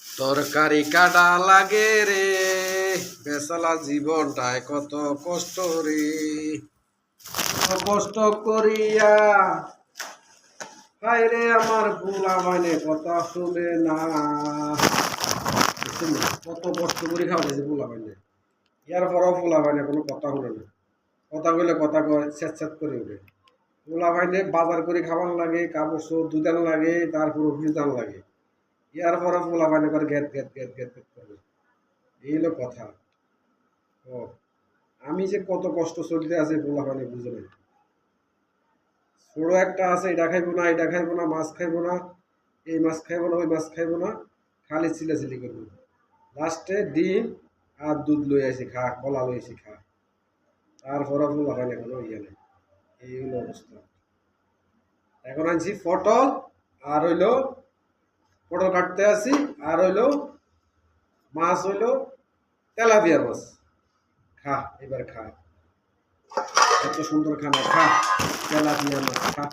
তরকারি কাটা লাগে রে, বেসালা জীবনটায় কত কষ্ট রে। কত কষ্ট করিয়া হায় রে আমার পোলা মানে কথা শুনে না। বুঝছেন না? কত কষ্ট করে খাওয়াইছে পোলা মানে, ইয়ার পরও পোলা মানে কোনো কথা শুনে না। কথা কইলে কথা কয় স্যাঁত করে উঠে। পোলা ভাইনে বাজার করে খাবার লাগে, কাপড় চোপড় দুদান লাগে, তারপর অফিস দান লাগে। ইয়ার পরে পোলা ভাইনে করে গ্যাত গ্যাত গ্যাত গ্যাত গ্যাত করবে। এই হলো কথা। ও আমি যে কত কষ্ট চলতে আছে পোলা ভাইনে বুঝে নাই। ছোট একটা আছে, এটা খাইবো না, এটা খাইবো না, মাছ খাইবো না, এই মাছ খাইবো না, ওই মাছ খাইবো না, খালি চিলাচিলি করবো। লাস্টে ডিম আর দুধ লই আসি খা, কলা লই আসি খা। তারপরে পোলা ভাইনে কোনো ইয়ে নেই। এই হলো অবস্থা। এখন আনছি পটল, আর হইলো পটল কাটতে আসি, আর হইলো মাছ হইলো তেলাপিয়া মাছ। খা, এবার খা, এত সুন্দর খানা খা, তেলাপিয়া মাছ খা।